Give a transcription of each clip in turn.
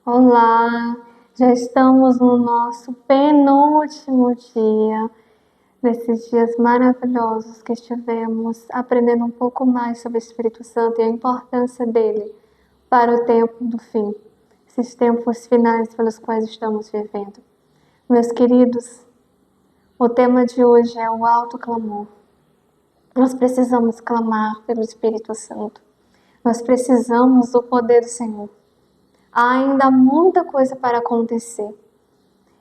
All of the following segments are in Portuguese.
Olá, já estamos no nosso penúltimo dia, desses dias maravilhosos que estivemos aprendendo um pouco mais sobre o Espírito Santo e a importância dele para o tempo do fim, esses tempos finais pelos quais estamos vivendo. Meus queridos, o tema de hoje é o alto clamor. Nós precisamos clamar pelo Espírito Santo. Nós precisamos do poder do Senhor. Há ainda muita coisa para acontecer.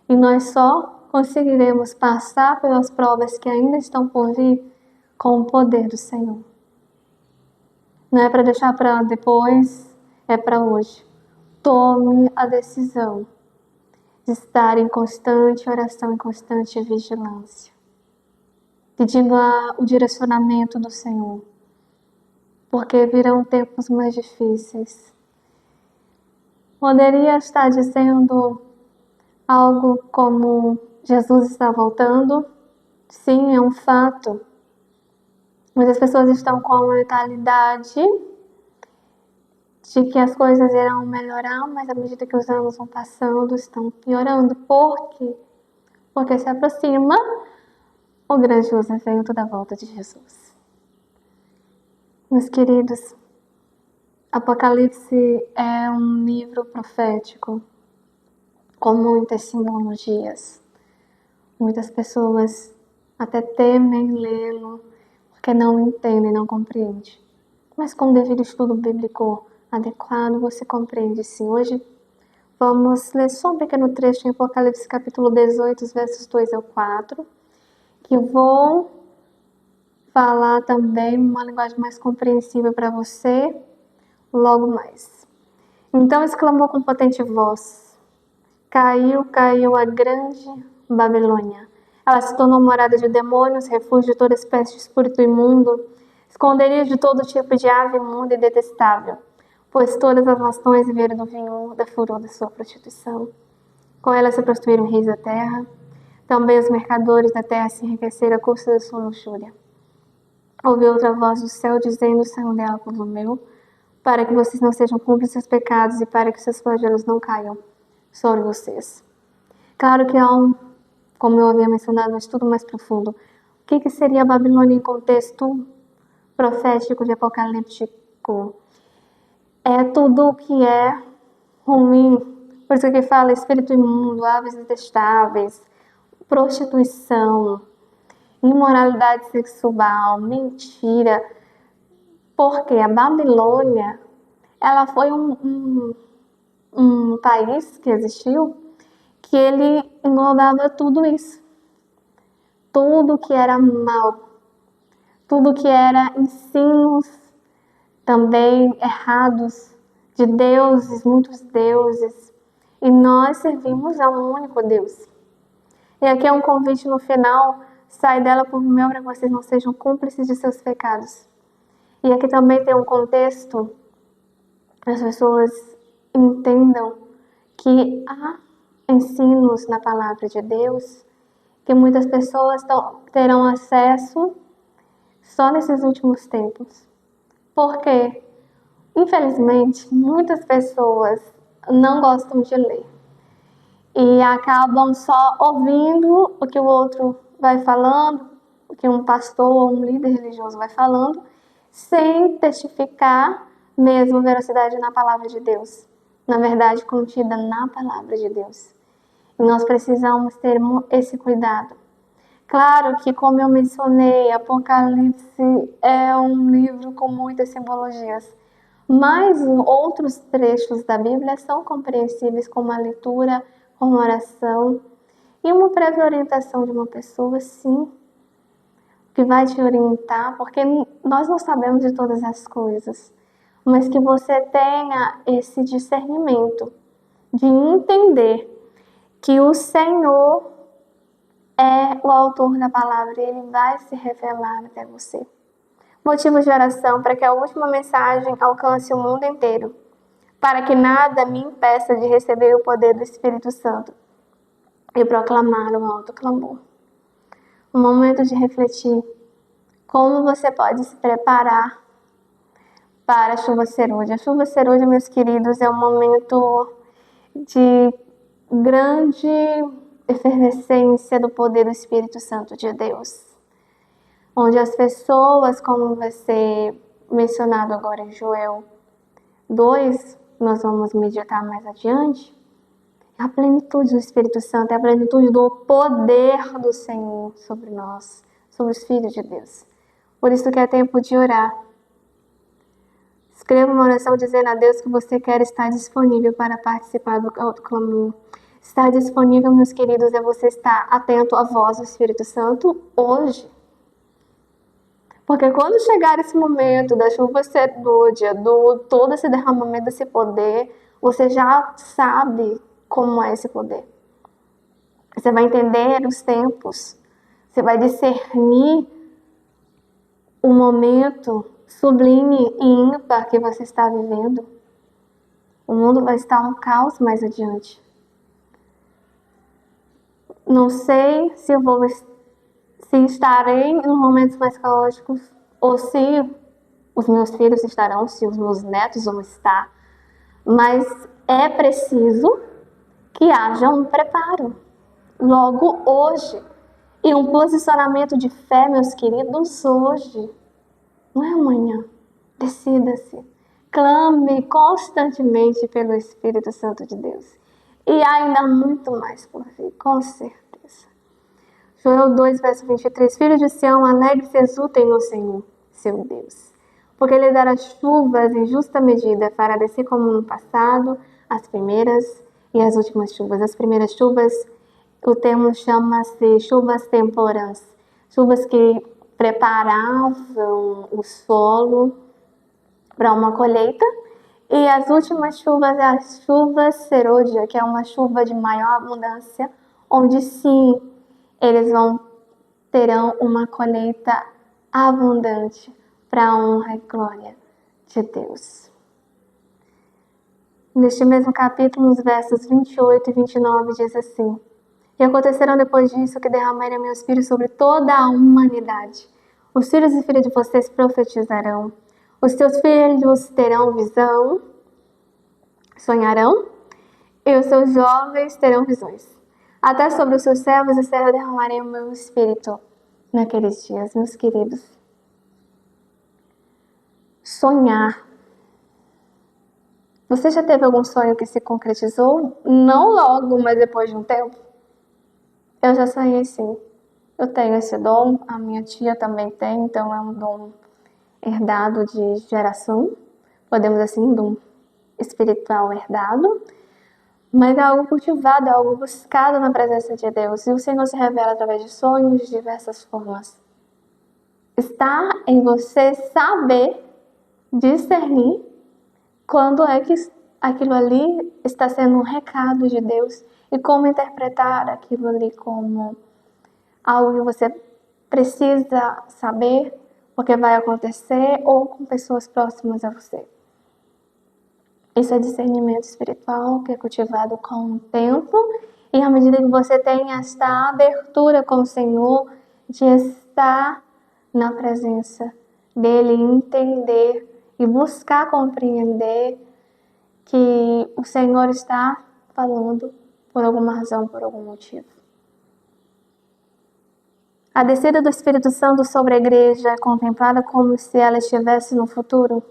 E nós só conseguiremos passar pelas provas que ainda estão por vir com o poder do Senhor. Não é para deixar para depois, é para hoje. Tome a decisão de estar em constante oração, em constante vigilância, pedindo o direcionamento do Senhor, porque virão tempos mais difíceis. Poderia estar dizendo algo como Jesus está voltando? Sim, é um fato. Muitas pessoas estão com a mentalidade de que as coisas irão melhorar, mas à medida que os anos vão passando, estão piorando. Por quê? Porque se aproxima o grandioso evento da volta de Jesus. Meus queridos, Apocalipse é um livro profético com muitas simbologias. Muitas pessoas até temem lê-lo porque não entendem, não compreendem. Mas com o devido estudo bíblico adequado, você compreende sim. Hoje vamos ler só um pequeno trecho em Apocalipse capítulo 18, versos 2 ao 4, que vou falar também uma linguagem mais compreensível para você logo mais. Então exclamou com potente voz: Caiu, caiu a grande Babilônia. Ela se tornou morada de demônios, refúgio de toda espécie de espírito imundo, esconderijo de todo tipo de ave imunda e detestável, pois todas as nações viveram do vinho da furor da sua prostituição. Com ela se prostituíram reis da terra, também os mercadores da terra se enriqueceram à custa da sua luxúria. Ouvi outra voz do céu dizendo: saiam dela, povo meu, para que vocês não sejam cúmplices dos pecados e para que seus flagelos não caiam sobre vocês. Claro que há como eu havia mencionado, um estudo mais profundo. O que seria a Babilônia em contexto profético de apocalíptico? É tudo o que é ruim. Por isso que fala espírito imundo, aves detestáveis, prostituição, imoralidade sexual, mentira. Porque a Babilônia, ela foi um país que existiu que ele englobava tudo isso. Tudo que era mal, tudo que era ensinos também errados de deuses, muitos deuses. E nós servimos a um único Deus. E aqui é um convite no final: sai dela por meu, para que vocês não sejam cúmplices de seus pecados. E aqui também tem um contexto que as pessoas entendam que há ensinos na palavra de Deus que muitas pessoas terão acesso só nesses últimos tempos. Porque, infelizmente, muitas pessoas não gostam de ler e acabam só ouvindo o que o outro vai falando, o que um pastor ou um líder religioso vai falando, sem testificar mesmo veracidade na palavra de Deus, na verdade contida na palavra de Deus. E nós precisamos ter esse cuidado. Claro que, como eu mencionei, Apocalipse é um livro com muitas simbologias, mas outros trechos da Bíblia são compreensíveis com uma leitura, com uma oração e uma prévia orientação de uma pessoa, sim, que vai te orientar, porque nós não sabemos de todas as coisas, mas que você tenha esse discernimento de entender que o Senhor é o autor da palavra e ele vai se revelar até você. Motivos de oração para que a última mensagem alcance o mundo inteiro, para que nada me impeça de receber o poder do Espírito Santo e proclamar o alto clamor. Um momento de refletir como você pode se preparar para a chuva serôdia. A chuva serôdia, meus queridos, é um momento de grande efervescência do poder do Espírito Santo de Deus, onde as pessoas, como vai ser mencionado agora em Joel 2, nós vamos meditar mais adiante, a plenitude do Espírito Santo, é a plenitude do poder do Senhor sobre nós, sobre os filhos de Deus. Por isso que é tempo de orar. Escreva uma oração dizendo a Deus que você quer estar disponível para participar do clamor. Estar disponível, meus queridos, é você estar atento à voz do Espírito Santo hoje. Porque quando chegar esse momento da chuva serôdia, todo esse derramamento desse poder, você já sabe como é esse poder. Você vai entender os tempos, você vai discernir o momento sublime e ímpar que você está vivendo. O mundo vai estar um caos mais adiante. Não sei se estarei em momentos mais caóticos ou se os meus filhos estarão, se os meus netos vão estar, mas é preciso que haja um preparo logo hoje e um posicionamento de fé, meus queridos, hoje, não é amanhã. Decida-se, clame constantemente pelo Espírito Santo de Deus e ainda muito mais por vir, com certeza. Joel 2, verso 23, Filhos de Sião, alegre-se e exultem no Senhor, seu Deus, porque Ele dará chuvas em justa medida, fará descer como no passado as primeiras e as últimas chuvas. As primeiras chuvas, o termo chama-se chuvas temporãs, chuvas que preparavam o solo para uma colheita, e as últimas chuvas, as chuvas serôdia, que é uma chuva de maior abundância, onde sim eles terão uma colheita abundante para a honra e glória de Deus. Neste mesmo capítulo, nos versos 28 e 29, diz assim: E acontecerão depois disso que derramarei meu espírito sobre toda a humanidade. Os filhos e filhas de vocês profetizarão. Os seus filhos terão visão, sonharão, e os seus jovens terão visões. Até sobre os seus servos e servas derramarei o meu espírito naqueles dias, meus queridos. Sonhar. Você já teve algum sonho que se concretizou? Não logo, mas depois de um tempo? Eu já sonhei sim. Eu tenho esse dom, a minha tia também tem, então é um dom herdado de geração, podemos assim, um dom espiritual herdado, mas é algo cultivado, é algo buscado na presença de Deus, e o Senhor se revela através de sonhos de diversas formas. Está em você saber discernir quando é que aquilo ali está sendo um recado de Deus e como interpretar aquilo ali como algo que você precisa saber porque vai acontecer ou com pessoas próximas a você. Isso é discernimento espiritual que é cultivado com o tempo e à medida que você tem esta abertura com o Senhor de estar na presença dele, entender e buscar compreender que o Senhor está falando por alguma razão, por algum motivo. A descida do Espírito Santo sobre a igreja é contemplada como se ela estivesse no futuro,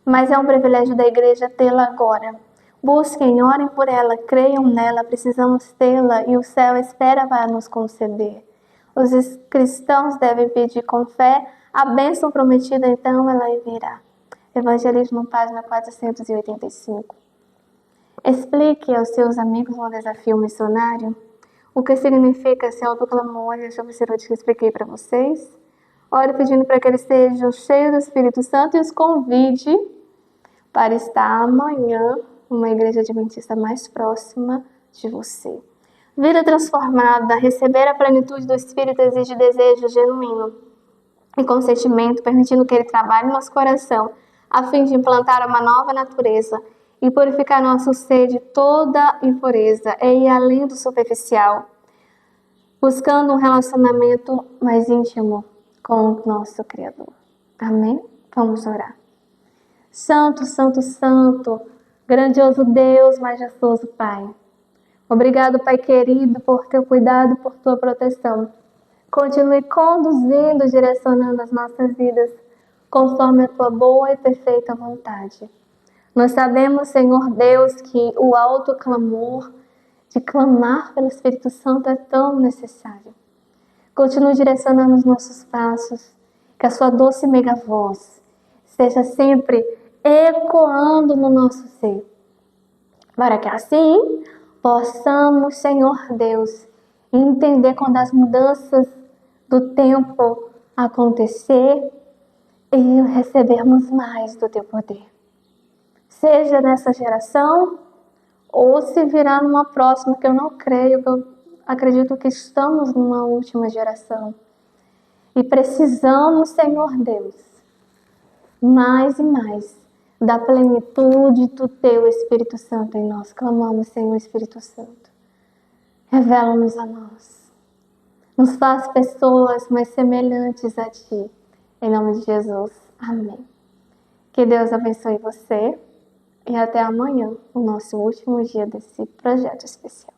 mas é um privilégio da igreja tê-la agora. Busquem, orem por ela, creiam nela, precisamos tê-la e o céu espera para nos conceder. Os cristãos devem pedir com fé a bênção prometida, então ela virá. Evangelismo, página 485. Explique aos seus amigos no desafio missionário o que significa esse autoclamor e a chuva serôdia que eu expliquei para vocês. Ore pedindo para que eles sejam cheios do Espírito Santo e os convide para estar amanhã numa igreja adventista mais próxima de você. Vida transformada, receber a plenitude do Espírito exige desejo genuíno e consentimento, permitindo que ele trabalhe no nosso coração, a fim de implantar uma nova natureza e purificar nosso ser de toda impureza e ir além do superficial, buscando um relacionamento mais íntimo com o nosso Criador. Amém? Vamos orar. Santo, Santo, Santo, Grandioso Deus, majestoso Pai. Obrigado, Pai querido, por teu cuidado, por tua proteção. Continue conduzindo, direcionando as nossas vidas, conforme a tua boa e perfeita vontade. Nós sabemos, Senhor Deus, que o alto clamor de clamar pelo Espírito Santo é tão necessário. Continue direcionando os nossos passos, que a sua doce e meiga voz esteja sempre ecoando no nosso ser, para que assim possamos, Senhor Deus, entender quando as mudanças do tempo acontecer e recebermos mais do teu poder. Seja nessa geração ou se virá numa próxima, que eu não creio, que eu acredito que estamos numa última geração. E precisamos, Senhor Deus, mais e mais da plenitude do teu Espírito Santo em nós. Clamamos, Senhor Espírito Santo. Revela-nos a nós. Nos faz pessoas mais semelhantes a Ti. Em nome de Jesus. Amém. Que Deus abençoe você. E até amanhã, o nosso último dia desse projeto especial.